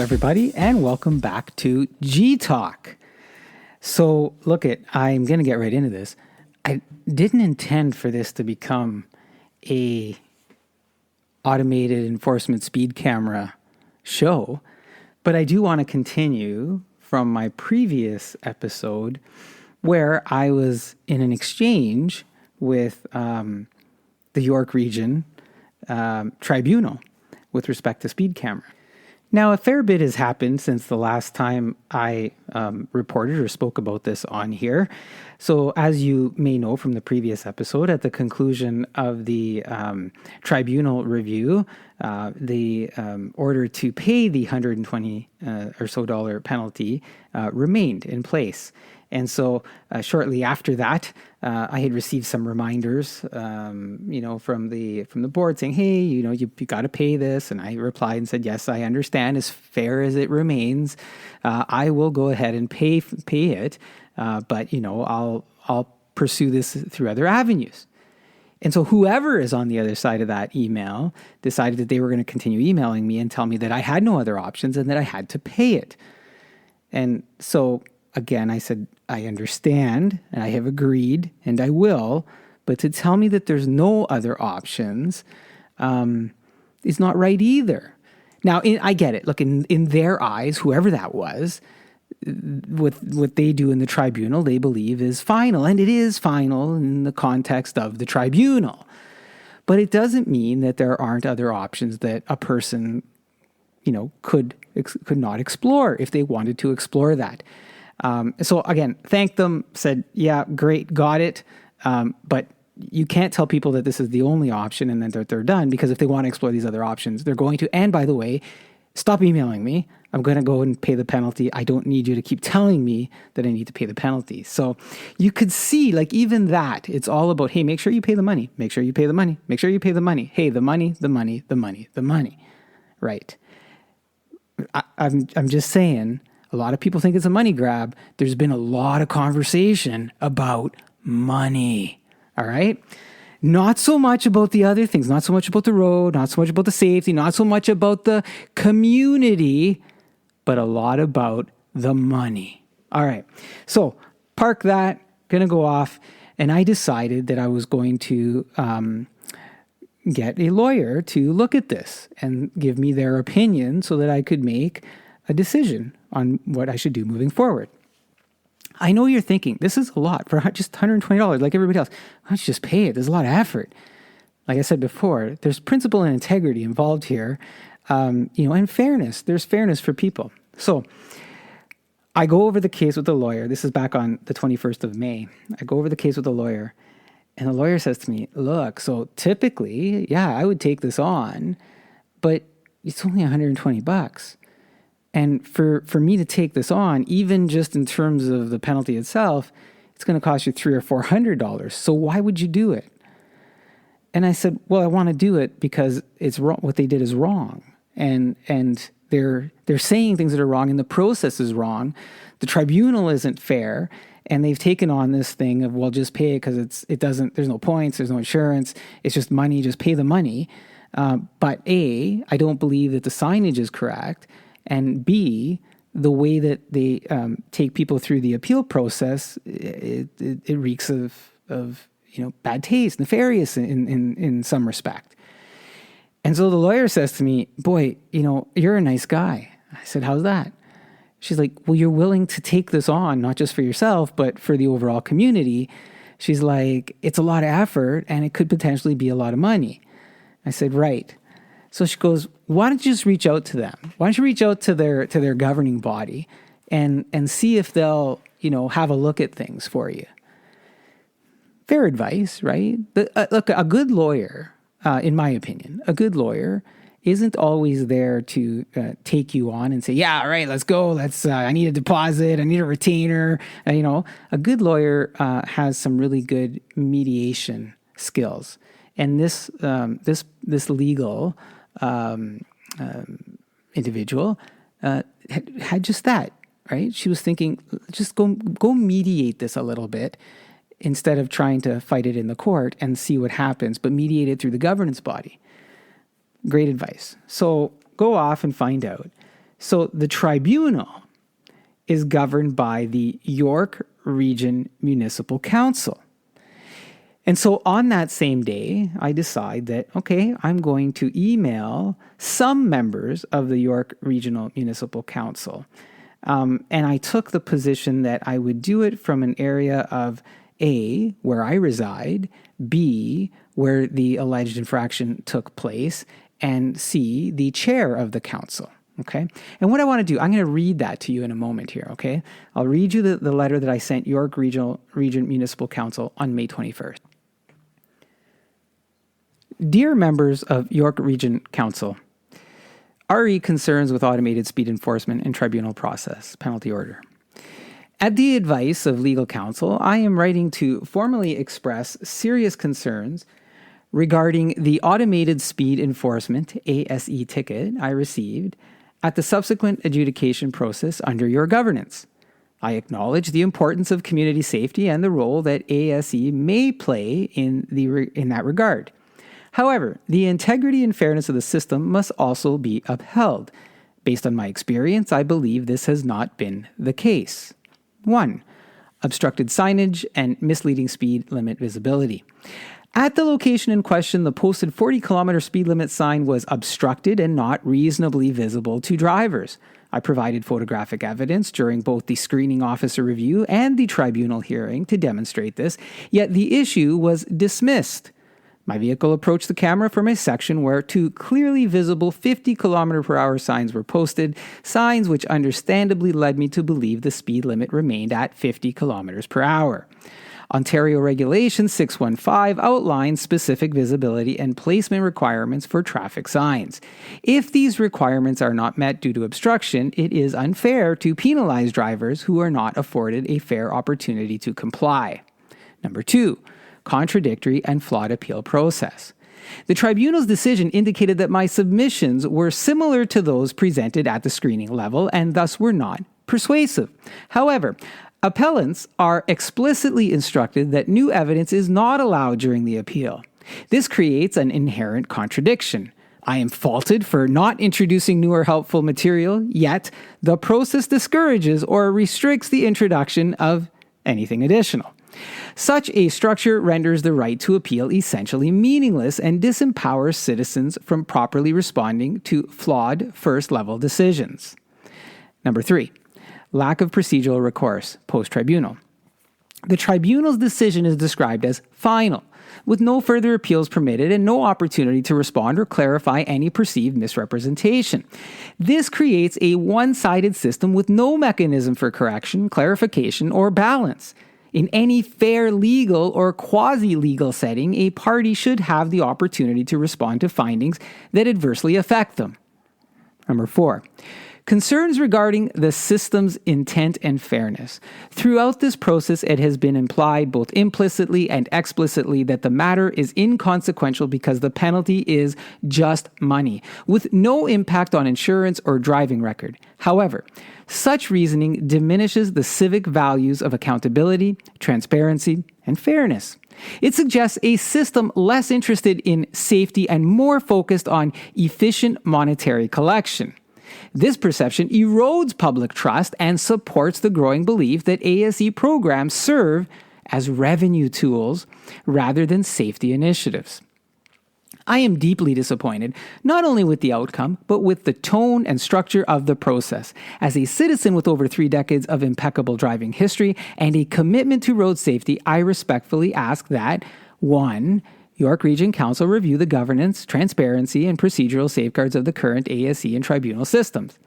everybody, and welcome back to G Talk. So, I'm going to get right into this. I didn't intend for this to become a automated enforcement speed camera show, but I do want to continue from my previous episode where I was in an exchange with the York Region Tribunal with respect to speed camera. Now, a fair bit has happened since the last time I reported or spoke about this on here. So as you may know from the previous episode, at the conclusion of the tribunal review, the order to pay the $120 or so penalty remained in place. And so shortly after that, I had received some reminders, from the board saying, hey, you got to pay this. And I replied and said, yes, I understand. As fair as it remains, I will go ahead and pay it. But I'll pursue this through other avenues. And so whoever is on the other side of that email decided that they were going to continue emailing me and tell me that I had no other options and that I had to pay it. And so again, I said, I understand, and I have agreed, and I will, but to tell me that there's no other options is not right either. Now, I get it. Look, in their eyes, whoever that was, what they do in the tribunal, they believe is final, and it is final in the context of the tribunal. But it doesn't mean that there aren't other options that a person, could not explore if they wanted to explore that. So again, thanked them, said, yeah, great, got it. But you can't tell people that this is the only option and then they're done, because if they want to explore these other options, they're going to. And by the way, stop emailing me. I'm going to go and pay the penalty. I don't need you to keep telling me that I need to pay the penalty. So you could see, even that, it's all about, hey, make sure you pay the money. Make sure you pay the money. Make sure you pay the money. Hey, the money, the money, the money, the money. Right. I'm just saying, a lot of people think it's a money grab. There's been a lot of conversation about money, all right? Not so much about the other things, not so much about the road, not so much about the safety, not so much about the community, but a lot about the money. All right, so park that, gonna go off, and I decided that I was going to get a lawyer to look at this and give me their opinion so that I could make a decision on what I should do moving forward. I know you're thinking, this is a lot for just $120 like everybody else. Why don't you just pay it? There's a lot of effort. Like I said before, there's principle and integrity involved here, and fairness. There's fairness for people. So I go over the case with the lawyer. This is back on the 21st of May. I go over the case with the lawyer, and the lawyer says to me, look, so typically, yeah, I would take this on, but it's only $120. And for me to take this on, even just in terms of the penalty itself, it's going to cost you $300 or $400. So why would you do it? And I said, well, I want to do it because it's wrong. What they did is wrong. And they're saying things that are wrong, and the process is wrong. The tribunal isn't fair. And they've taken on this thing of, well, just pay it because there's no points, there's no insurance. It's just money, just pay the money. But A, I don't believe that the signage is correct. And B, the way that they take people through the appeal process, it reeks of bad taste, nefarious in some respect. And so the lawyer says to me, boy, you're a nice guy. I said, how's that? She's like, well, you're willing to take this on, not just for yourself, but for the overall community. She's like, it's a lot of effort and it could potentially be a lot of money. I said, right. So she goes, why don't you just reach out to them? Why don't you reach out to their governing body and see if they'll, have a look at things for you? Fair advice, right? But look, a good lawyer, in my opinion, a good lawyer isn't always there to take you on and say, yeah, all right, let's go. I need a deposit. I need a retainer. A good lawyer has some really good mediation skills. And this legal individual had just that, right? She was thinking, just go mediate this a little bit instead of trying to fight it in the court and see what happens, but mediate it through the governance body. Great advice. So go off and find out. So the tribunal is governed by the York Region Municipal Council. And so on that same day, I decide that, okay, I'm going to email some members of the York Regional Municipal Council. And I took the position that I would do it from an area of A, where I reside, B, where the alleged infraction took place, and C, the chair of the council. Okay. And what I want to do, I'm going to read that to you in a moment here. Okay. I'll read you the letter that I sent York Region Municipal Council on May 21st. Dear members of York Region Council, RE concerns with automated speed enforcement and tribunal process, penalty order. At the advice of legal counsel, I am writing to formally express serious concerns regarding the automated speed enforcement ASE ticket I received at the subsequent adjudication process under your governance. I acknowledge the importance of community safety and the role that ASE may play in that regard. However, the integrity and fairness of the system must also be upheld. Based on my experience, I believe this has not been the case. 1. Obstructed signage and misleading speed limit visibility. At the location in question, the posted 40-kilometer speed limit sign was obstructed and not reasonably visible to drivers. I provided photographic evidence during both the screening officer review and the tribunal hearing to demonstrate this, yet the issue was dismissed. My vehicle approached the camera from a section where two clearly visible 50-kilometer-per-hour signs were posted, signs which understandably led me to believe the speed limit remained at 50 kilometers per hour. Ontario Regulation 615 outlines specific visibility and placement requirements for traffic signs. If these requirements are not met due to obstruction, it is unfair to penalize drivers who are not afforded a fair opportunity to comply. Number 2. Contradictory and flawed appeal process. The tribunal's decision indicated that my submissions were similar to those presented at the screening level and thus were not persuasive. However, appellants are explicitly instructed that new evidence is not allowed during the appeal. This creates an inherent contradiction. I am faulted for not introducing new or helpful material, yet the process discourages or restricts the introduction of anything additional. Such a structure renders the right to appeal essentially meaningless and disempowers citizens from properly responding to flawed first-level decisions. Number 3, lack of procedural recourse post-tribunal. The tribunal's decision is described as final, with no further appeals permitted and no opportunity to respond or clarify any perceived misrepresentation. This creates a one-sided system with no mechanism for correction, clarification, or balance. In any fair legal or quasi-legal setting, a party should have the opportunity to respond to findings that adversely affect them. Number 4, concerns regarding the system's intent and fairness. Throughout this process, it has been implied both implicitly and explicitly that the matter is inconsequential because the penalty is just money, with no impact on insurance or driving record. However, such reasoning diminishes the civic values of accountability, transparency, and fairness. It suggests a system less interested in safety and more focused on efficient monetary collection. This perception erodes public trust and supports the growing belief that ASE programs serve as revenue tools rather than safety initiatives. I am deeply disappointed, not only with the outcome, but with the tone and structure of the process. As a citizen with over 3 decades of impeccable driving history and a commitment to road safety, I respectfully ask that 1. York Region Council review the governance, transparency, and procedural safeguards of the current ASE and tribunal systems.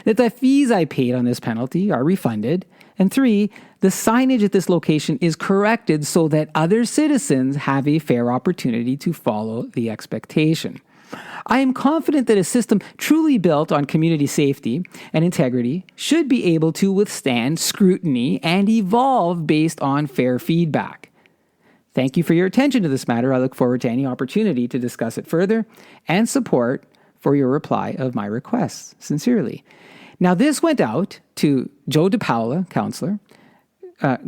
That the fees I paid on this penalty are refunded. And 3, the signage at this location is corrected so that other citizens have a fair opportunity to follow the expectation. I am confident that a system truly built on community safety and integrity should be able to withstand scrutiny and evolve based on fair feedback. Thank you for your attention to this matter. I look forward to any opportunity to discuss it further and support for your reply of my requests. Sincerely. Now, this went out to Joe DePaula, Councillor,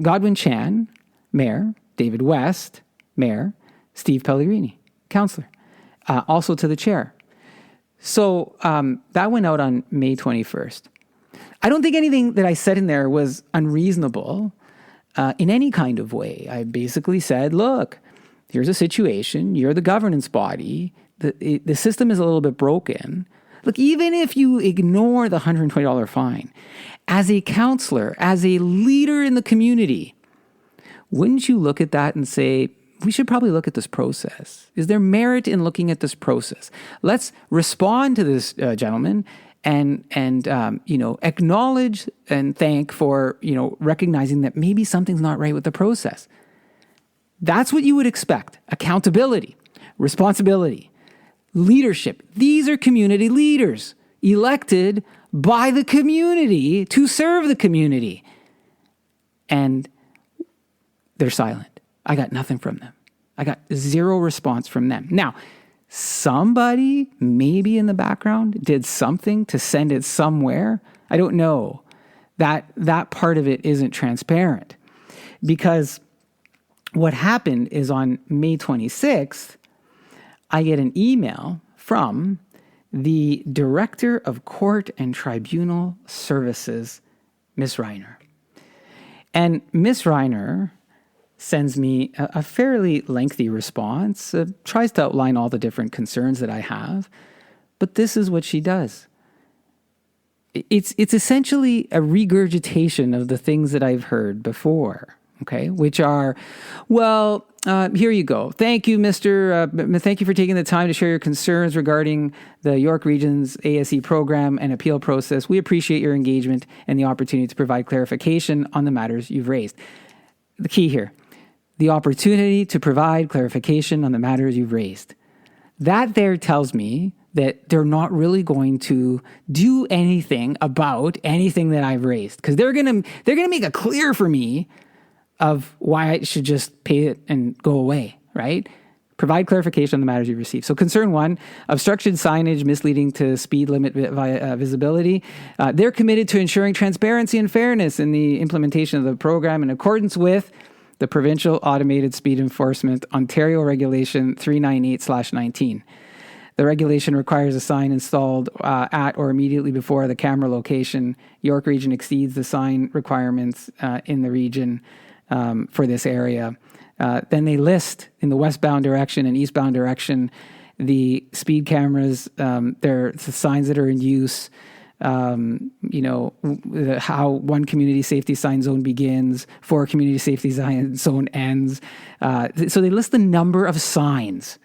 Godwin Chan, Mayor, David West, Mayor, Steve Pellegrini, Councillor, also to the Chair. So that went out on May 21st. I don't think anything that I said in there was unreasonable in any kind of way. I basically said, look, here's a situation. You're the governance body. The system is a little bit broken. Look, even if you ignore the $120 fine, as a counselor, as a leader in the community, wouldn't you look at that and say, we should probably look at this process? Is there merit in looking at this process? Let's respond to this gentleman and acknowledge and thank for, recognizing that maybe something's not right with the process. That's what you would expect. Accountability, responsibility, leadership. These are community leaders elected by the community to serve the community. And they're silent. I got nothing from them. I got zero response from them. Now, somebody maybe in the background did something to send it somewhere. I don't know. That part of it isn't transparent. Because what happened is on May 26th, I get an email from the Director of Court and Tribunal Services, Ms. Reiner. And Ms. Reiner sends me a fairly lengthy response, tries to outline all the different concerns that I have, but this is what she does. It's essentially a regurgitation of the things that I've heard before, okay, which are, well, here you go. Thank you, thank you for taking the time to share your concerns regarding the York Region's ASE program and appeal process. We appreciate your engagement and the opportunity to provide clarification on the matters you've raised. The key here, the opportunity to provide clarification on the matters you've raised. That there tells me that they're not really going to do anything about anything that I've raised, because they're gonna make it clear for me of why I should just pay it and go away, right? Provide clarification on the matters you receive. So concern one, obstructed signage misleading to speed limit visibility. They're committed to ensuring transparency and fairness in the implementation of the program in accordance with the Provincial Automated Speed Enforcement Ontario Regulation 398/19. The regulation requires a sign installed at or immediately before the camera location. York Region exceeds the sign requirements in the region for this area. Then they list in the westbound direction and eastbound direction the speed cameras, the signs that are in use, how one community safety sign zone begins, 4 community safety sign zone ends. So they list the number of signs,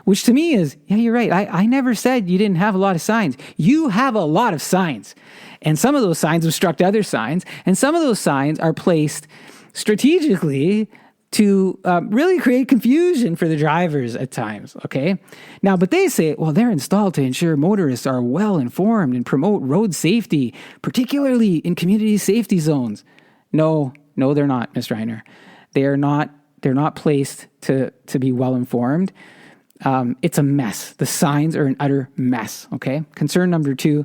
which to me is, yeah, you're right. I never said you didn't have a lot of signs. You have a lot of signs. And some of those signs obstruct other signs. And some of those signs are placed strategically to really create confusion for the drivers at times, okay? Now, but they say, well, they're installed to ensure motorists are well informed and promote road safety, particularly in community safety zones. No, they're not, Ms. Reiner. They're not placed to be well informed. It's a mess. The signs are an utter mess, okay? Concern number 2,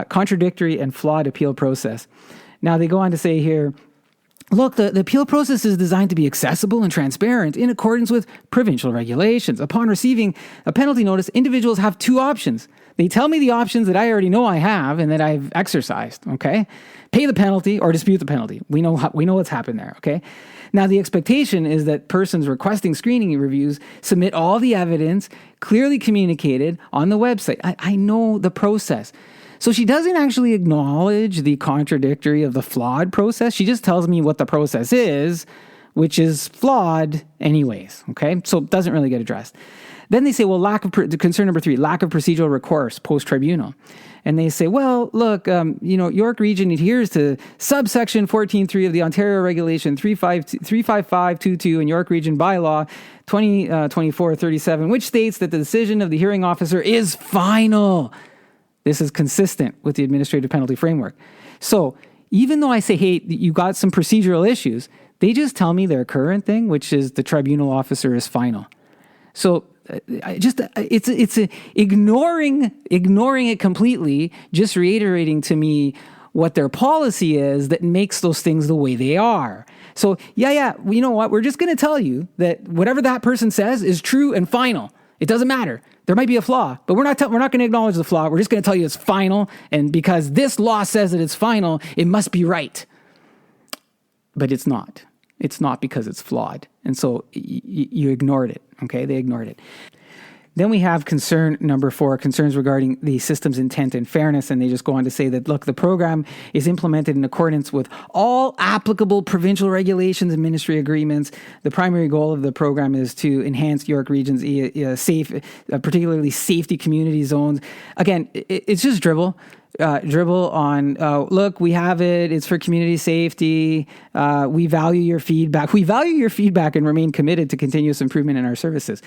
contradictory and flawed appeal process. Now, they go on to say here, look, the appeal process is designed to be accessible and transparent in accordance with provincial regulations. Upon receiving a penalty notice, individuals have 2 options. They tell me the options that I already know I have and that I've exercised, okay? Pay the penalty or dispute the penalty. We know what's happened there, okay? Now, the expectation is that persons requesting screening reviews submit all the evidence clearly communicated on the website. I know the process. So she doesn't actually acknowledge the contradictory of the flawed process. She just tells me what the process is, which is flawed anyways, okay? So it doesn't really get addressed. Then they say, well, concern number 3, lack of procedural recourse post-tribunal. And they say, well, look, York Region adheres to subsection 14.3 of the Ontario Regulation 35522 and York Region Bylaw 2024-37, which states that the decision of the hearing officer is final. This is consistent with the administrative penalty framework. So even though I say, hey, you got some procedural issues, they just tell me their current thing, which is the tribunal officer is final. So it's ignoring it completely, just reiterating to me what their policy is that makes those things the way they are. So yeah, you know what? We're just going to tell you that whatever that person says is true and final. It doesn't matter. There might be a flaw, but we're not going to acknowledge the flaw. We're just going to tell you it's final. And because this law says that it's final, it must be right. But it's not. It's not because it's flawed. And so you ignored it. Okay. They ignored it. Then we have concern number 4, concerns regarding the system's intent and fairness. And they just go on to say that, look, the program is implemented in accordance with all applicable provincial regulations and ministry agreements. The primary goal of the program is to enhance York Region's particularly safety community zones. Again, it's just dribble on, look, we have it. It's for community safety. We value your feedback. We value your feedback and remain committed to continuous improvement in our services.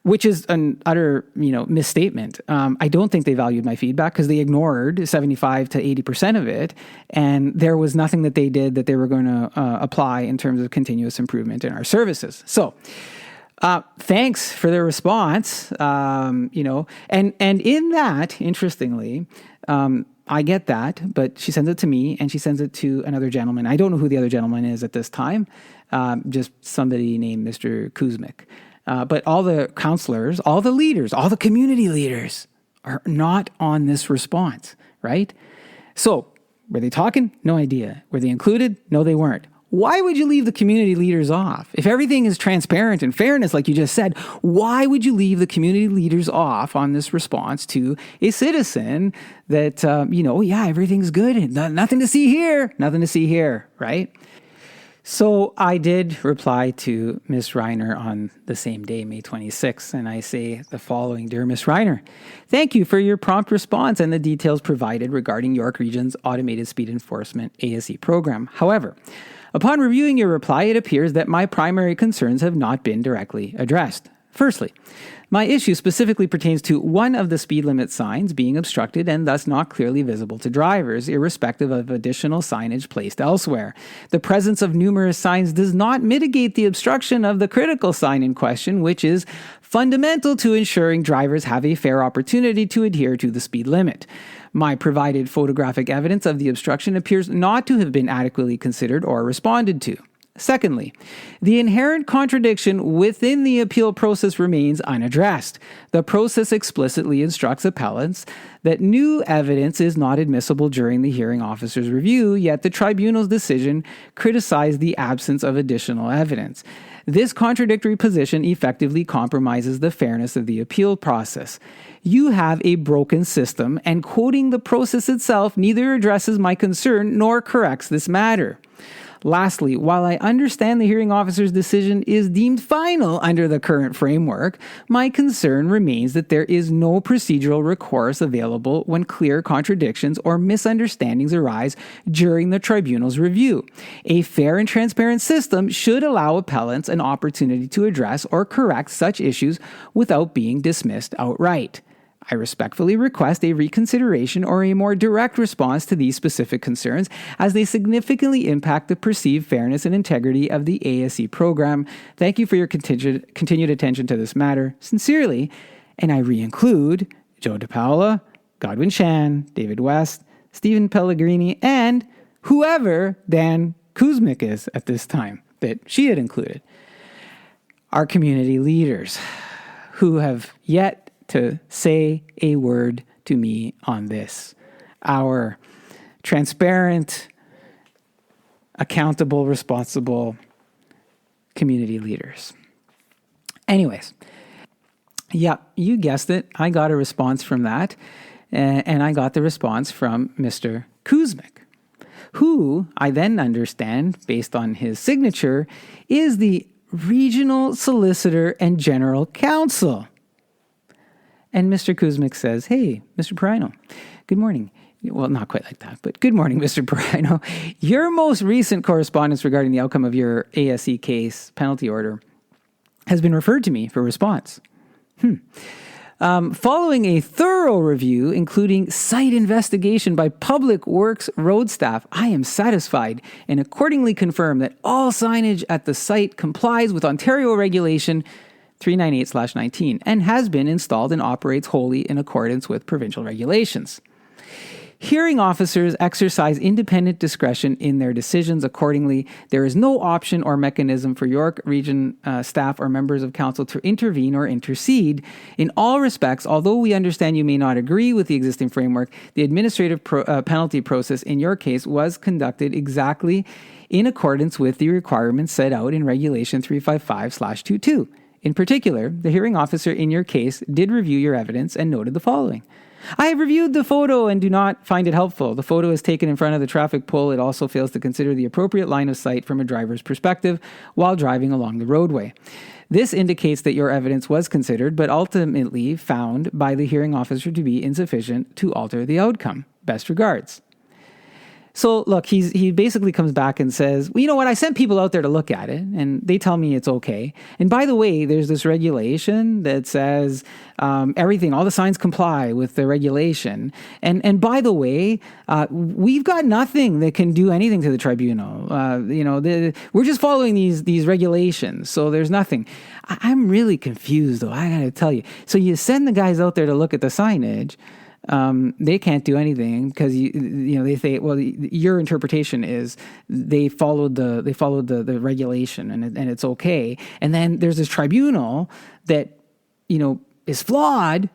Which is an utter, misstatement. I don't think they valued my feedback because they ignored 75 to 80% of it. And there was nothing that they did that they were going to apply in terms of continuous improvement in our services. So, thanks for their response. And in that, interestingly, I get that, but she sends it to me and she sends it to another gentleman. I don't know who the other gentleman is at this time. Just somebody named Mr. Kuzmic. But all the counselors, all the leaders, all the community leaders are not on this response, right? So were they talking? No idea. Were they included? No, they weren't. Why would you leave the community leaders off? If everything is transparent and fairness, like you just said, why would you leave the community leaders off on this response to a citizen that, everything's good and nothing to see here, right? So I did reply to Ms. Reiner on the same day, May 26th, and I say the following: Dear Ms. Reiner, thank you for your prompt response and the details provided regarding York Region's Automated Speed Enforcement ASE program. However, upon reviewing your reply, it appears that my primary concerns have not been directly addressed. Firstly, my issue specifically pertains to one of the speed limit signs being obstructed and thus not clearly visible to drivers, irrespective of additional signage placed elsewhere. The presence of numerous signs does not mitigate the obstruction of the critical sign in question, which is fundamental to ensuring drivers have a fair opportunity to adhere to the speed limit. My provided photographic evidence of the obstruction appears not to have been adequately considered or responded to. Secondly, the inherent contradiction within the appeal process remains unaddressed. The process explicitly instructs appellants that new evidence is not admissible during the hearing officer's review, yet the tribunal's decision criticized the absence of additional evidence. This contradictory position effectively compromises the fairness of the appeal process. You have a broken system, and quoting the process itself neither addresses my concern nor corrects this matter. Lastly, while I understand the hearing officer's decision is deemed final under the current framework, my concern remains that there is no procedural recourse available when clear contradictions or misunderstandings arise during the tribunal's review. A fair and transparent system should allow appellants an opportunity to address or correct such issues without being dismissed outright. I respectfully request a reconsideration or a more direct response to these specific concerns, as they significantly impact the perceived fairness and integrity of the ASE program. Thank you for your continued attention to this matter. Sincerely, and I re-include Joe DePaola, Godwin Chan, David West, Stephen Pellegrini, and whoever Dan Kuzmic is at this time that she had included. Our community leaders who have yet to say a word to me on this. Our transparent, accountable, responsible community leaders. Anyways, yeah, you guessed it. I got a response from that, and I got the response from Mr. Kuzmic, who I then understand, based on his signature, is the Regional Solicitor and General Counsel. And Mr. Kuzmic says, hey, Mr. Perino, good morning. Well, not quite like that, but good morning, Mr. Perino. Your most recent correspondence regarding the outcome of your ASE case penalty order has been referred to me for response. Following a thorough review, including site investigation by Public Works road staff, I am satisfied and accordingly confirm that all signage at the site complies with Ontario Regulation 398/19 and has been installed and operates wholly in accordance with provincial regulations. Hearing officers exercise independent discretion in their decisions. Accordingly, there is no option or mechanism for York Region staff or members of council to intervene or intercede. In all respects, although we understand you may not agree with the existing framework, the administrative penalty process in your case was conducted exactly in accordance with the requirements set out in Regulation 355/22. In particular, the hearing officer in your case did review your evidence and noted the following. I have reviewed the photo and do not find it helpful. The photo is taken in front of the traffic pole. It also fails to consider the appropriate line of sight from a driver's perspective while driving along the roadway. This indicates that your evidence was considered, but ultimately found by the hearing officer to be insufficient to alter the outcome. Best regards. So look, he basically comes back and says, well, you know what? I sent people out there to look at it and they tell me it's okay. And by the way, there's this regulation that says everything, all the signs comply with the regulation. And by the way, we've got nothing that can do anything to the tribunal. We're just following these regulations. So there's nothing. I'm really confused though. I got to tell you. So you send the guys out there to look at the signage. They can't do anything because they say, well, your interpretation is they followed the regulation and it's okay. And then there's this tribunal that is flawed,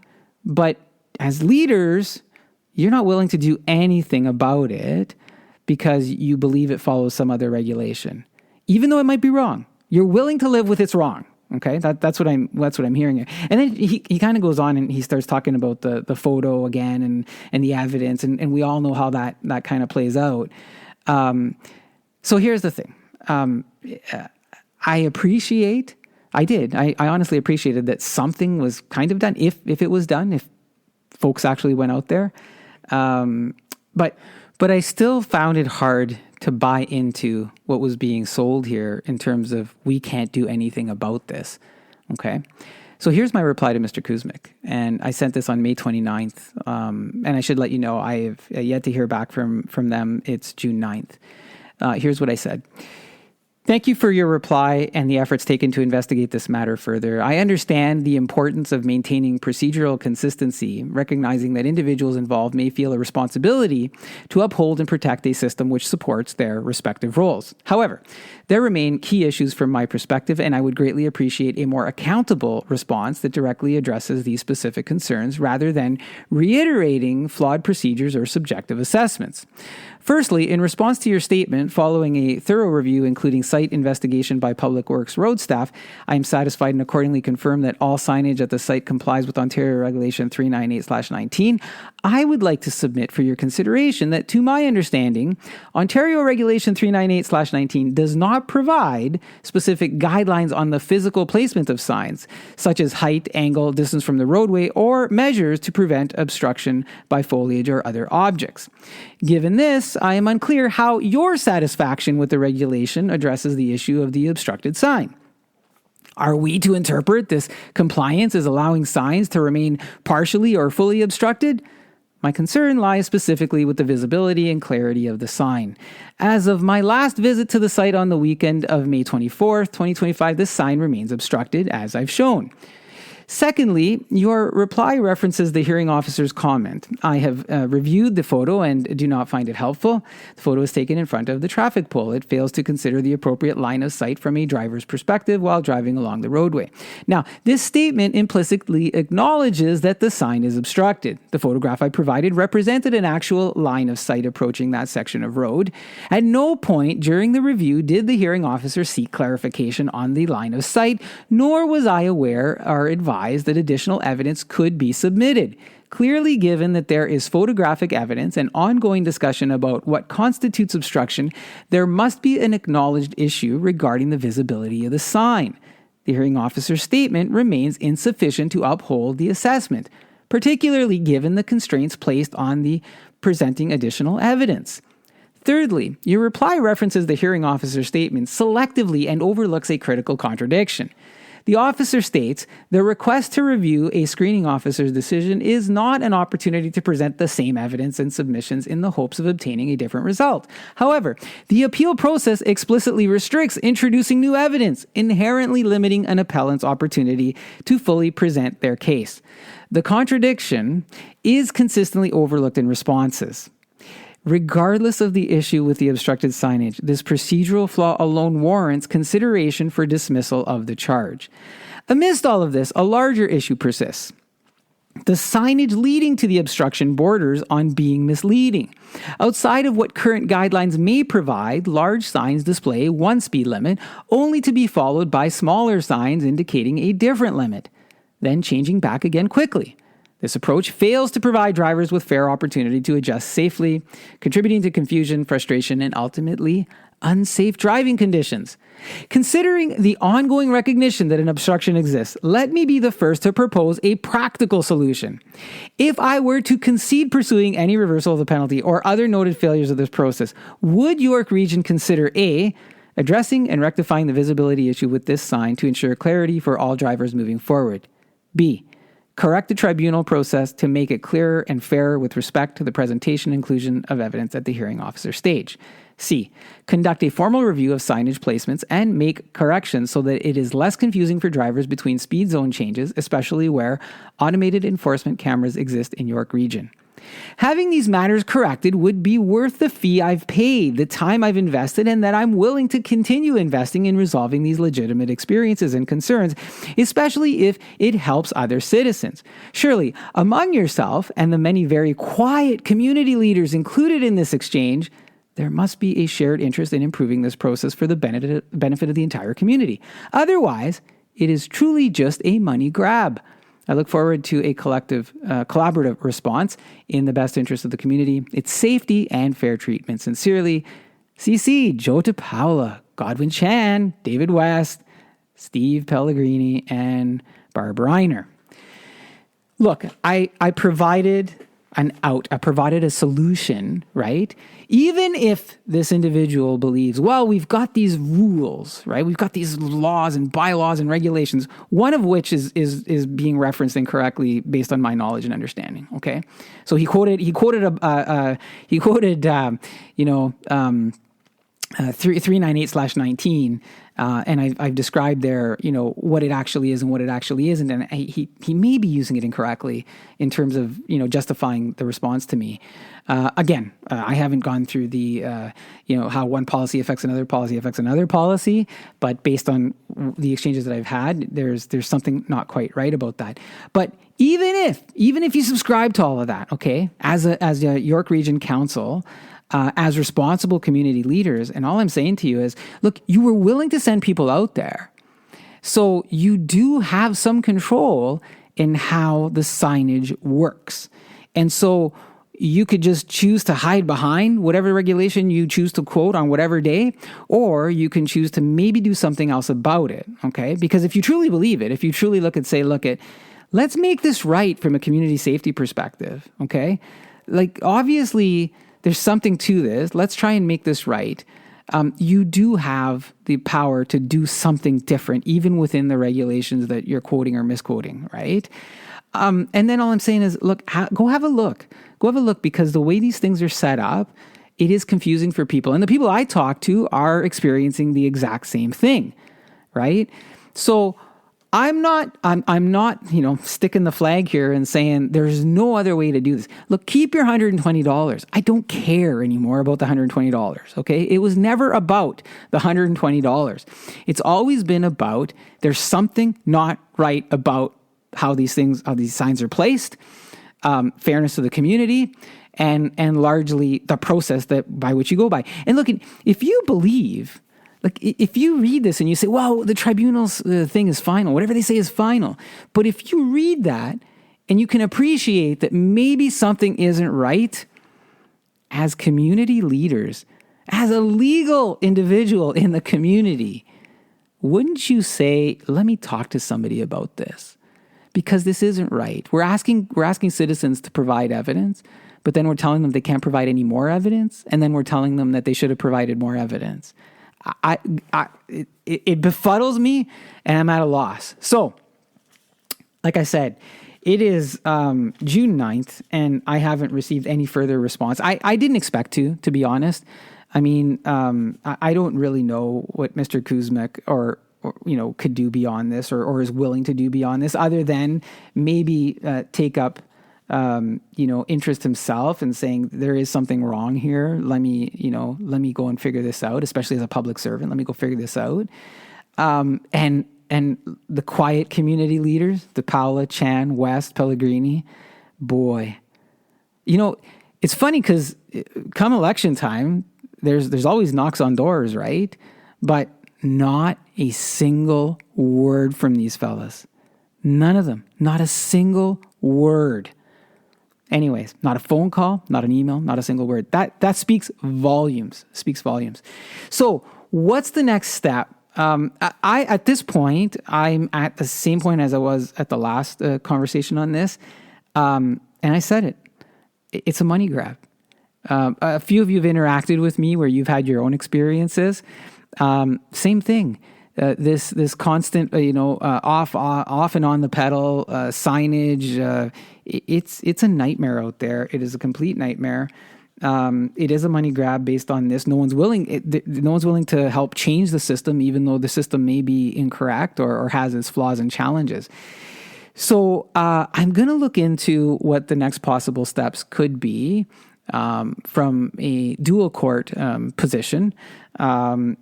but as leaders, you're not willing to do anything about it because you believe it follows some other regulation, even though it might be wrong. You're willing to live with it's wrong. Okay, that's what I'm hearing here. And then he kind of goes on and he starts talking about the photo again and the evidence, and we all know how that kind of plays out. So here's the thing. I honestly appreciated that something was kind of done, if it was done, if folks actually went out there. But I still found it hard to buy into what was being sold here in terms of we can't do anything about this. Okay. So here's my reply to Mr. Kuzmic. And I sent this on May 29th. And I should let you know, I have yet to hear back from them. It's June 9th. Here's what I said. Thank you for your reply and the efforts taken to investigate this matter further. I understand the importance of maintaining procedural consistency, recognizing that individuals involved may feel a responsibility to uphold and protect a system which supports their respective roles. However, there remain key issues from my perspective, and I would greatly appreciate a more accountable response that directly addresses these specific concerns rather than reiterating flawed procedures or subjective assessments. Firstly, in response to your statement, following a thorough review, including site investigation by Public Works road staff, I am satisfied and accordingly confirm that all signage at the site complies with Ontario Regulation 398/19. I would like to submit for your consideration that, to my understanding, Ontario Regulation 398/19 does not provide specific guidelines on the physical placement of signs, such as height, angle, distance from the roadway, or measures to prevent obstruction by foliage or other objects. Given this, I am unclear how your satisfaction with the regulation addresses the issue of the obstructed sign. Are we to interpret this compliance as allowing signs to remain partially or fully obstructed? My concern lies specifically with the visibility and clarity of the sign. As of my last visit to the site on the weekend of May 24th, 2025, this sign remains obstructed, as I've shown. Secondly, your reply references the hearing officer's comment. I have reviewed the photo and do not find it helpful. The photo is taken in front of the traffic pole. It fails to consider the appropriate line of sight from a driver's perspective while driving along the roadway. Now, this statement implicitly acknowledges that the sign is obstructed. The photograph I provided represented an actual line of sight approaching that section of road. At no point during the review did the hearing officer seek clarification on the line of sight, nor was I aware or advised that additional evidence could be submitted. Clearly, given that there is photographic evidence and ongoing discussion about what constitutes obstruction, there must be an acknowledged issue regarding the visibility of the sign. The hearing officer's statement remains insufficient to uphold the assessment, particularly given the constraints placed on the presenting additional evidence. Thirdly, your reply references the hearing officer's statement selectively and overlooks a critical contradiction. The officer states, the request to review a screening officer's decision is not an opportunity to present the same evidence and submissions in the hopes of obtaining a different result. However, the appeal process explicitly restricts introducing new evidence, inherently limiting an appellant's opportunity to fully present their case. The contradiction is consistently overlooked in responses. Regardless of the issue with the obstructed signage, this procedural flaw alone warrants consideration for dismissal of the charge. Amidst all of this, a larger issue persists. The signage leading to the obstruction borders on being misleading. Outside of what current guidelines may provide, large signs display one speed limit, only to be followed by smaller signs indicating a different limit, then changing back again quickly. This approach fails to provide drivers with fair opportunity to adjust safely, contributing to confusion, frustration, and ultimately unsafe driving conditions. Considering the ongoing recognition that an obstruction exists, let me be the first to propose a practical solution. If I were to concede pursuing any reversal of the penalty or other noted failures of this process, would York Region consider A, addressing and rectifying the visibility issue with this sign to ensure clarity for all drivers moving forward? B, correct the tribunal process to make it clearer and fairer with respect to the presentation and inclusion of evidence at the hearing officer stage. C, conduct a formal review of signage placements and make corrections so that it is less confusing for drivers between speed zone changes, especially where automated enforcement cameras exist in York Region. Having these matters corrected would be worth the fee I've paid, the time I've invested, and that I'm willing to continue investing in resolving these legitimate experiences and concerns, especially if it helps other citizens. Surely, among yourself and the many very quiet community leaders included in this exchange, there must be a shared interest in improving this process for the benefit of the entire community. Otherwise, it is truly just a money grab. I look forward to a collaborative response in the best interest of the community, its safety, and fair treatment. Sincerely, CC, Joe DePaula, Godwin Chan, David West, Steve Pellegrini, and Barb Reiner. Look, I provided an out. I provided a solution, right? Even if this individual believes, well, we've got these rules, right? We've got these laws and bylaws and regulations, one of which is being referenced incorrectly based on my knowledge and understanding. Okay, so he quoted 398/19. And I've described there, what it actually is and what it actually isn't. And he may be using it incorrectly in terms of, justifying the response to me. Again, I haven't gone through the, how one policy affects another policy, but based on the exchanges that I've had, there's something not quite right about that. But even if you subscribe to all of that, okay, as a York Region Council, as responsible community leaders, and all I'm saying to you is, look, you were willing to send people out there. So you do have some control in how the signage works. And so you could just choose to hide behind whatever regulation you choose to quote on whatever day, or you can choose to maybe do something else about it, okay? Because if you truly believe it, if you truly let's make this right from a community safety perspective, okay? Like, obviously, there's something to this. Let's try and make this right. You do have the power to do something different, even within the regulations that you're quoting or misquoting, right? And then all I'm saying is, look, go have a look. Go have a look, because the way these things are set up, it is confusing for people. And the people I talk to are experiencing the exact same thing, right? So I'm not, sticking the flag here and saying there's no other way to do this. Look, keep your $120. I don't care anymore about the $120, okay? It was never about the $120. It's always been about, there's something not right about how these signs are placed, fairness to the community, and largely the process by which you go by. And look, if you believe, like, if you read this and you say, well, the tribunal's thing is final, whatever they say is final. But if you read that and you can appreciate that maybe something isn't right, as community leaders, as a legal individual in the community, wouldn't you say, let me talk to somebody about this? Because this isn't right. We're asking citizens to provide evidence, but then we're telling them they can't provide any more evidence, and then we're telling them that they should have provided more evidence. It befuddles me, and I'm at a loss. So, like I said, it is June 9th, and I haven't received any further response. I didn't expect to be honest. I mean, I don't really know what Mr. Kuzmic or could do beyond this, or is willing to do beyond this, other than maybe take up interest himself and saying there is something wrong here. Let me go and figure this out, especially as a public servant. Let me go figure this out. And the quiet community leaders, the Paula, Chan, West, Pellegrini, boy, it's funny because come election time, there's always knocks on doors, right? But not a single word from these fellas. None of them. Not a single word. Anyways, not a phone call, not an email, not a single word. That speaks volumes. So what's the next step? At this point, I'm at the same point as I was at the last conversation on this. And I said it. It's a money grab. A few of you have interacted with me where you've had your own experiences. Same thing. This constant, off and on the pedal, signage. It's a nightmare out there. It is a complete nightmare. It is a money grab based on this. No one's willing to help change the system, even though the system may be incorrect or has its flaws and challenges. So I'm going to look into what the next possible steps could be from a dual court position.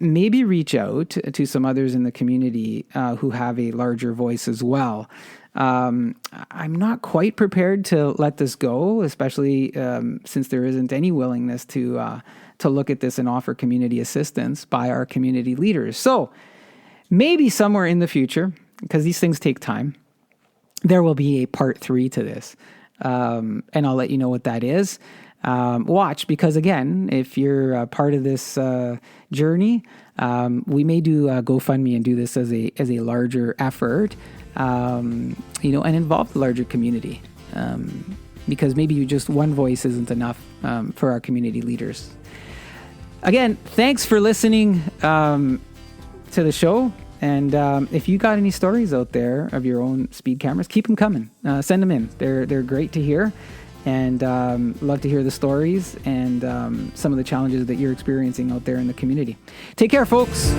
Maybe reach out to some others in the community who have a larger voice as well. I'm not quite prepared to let this go, especially since there isn't any willingness to look at this and offer community assistance by our community leaders. So maybe somewhere in the future, because these things take time, there will be a part 3 to this. And I'll let you know what that is. Watch, because again, if you're part of this journey, we may do a GoFundMe and do this as a larger effort, and involve the larger community, because maybe just one voice isn't enough for our community leaders. Again, thanks for listening to the show. And if you got any stories out there of your own speed cameras, keep them coming. Send them in. They're great to hear. And love to hear the stories and some of the challenges that you're experiencing out there in the community. Take care, folks.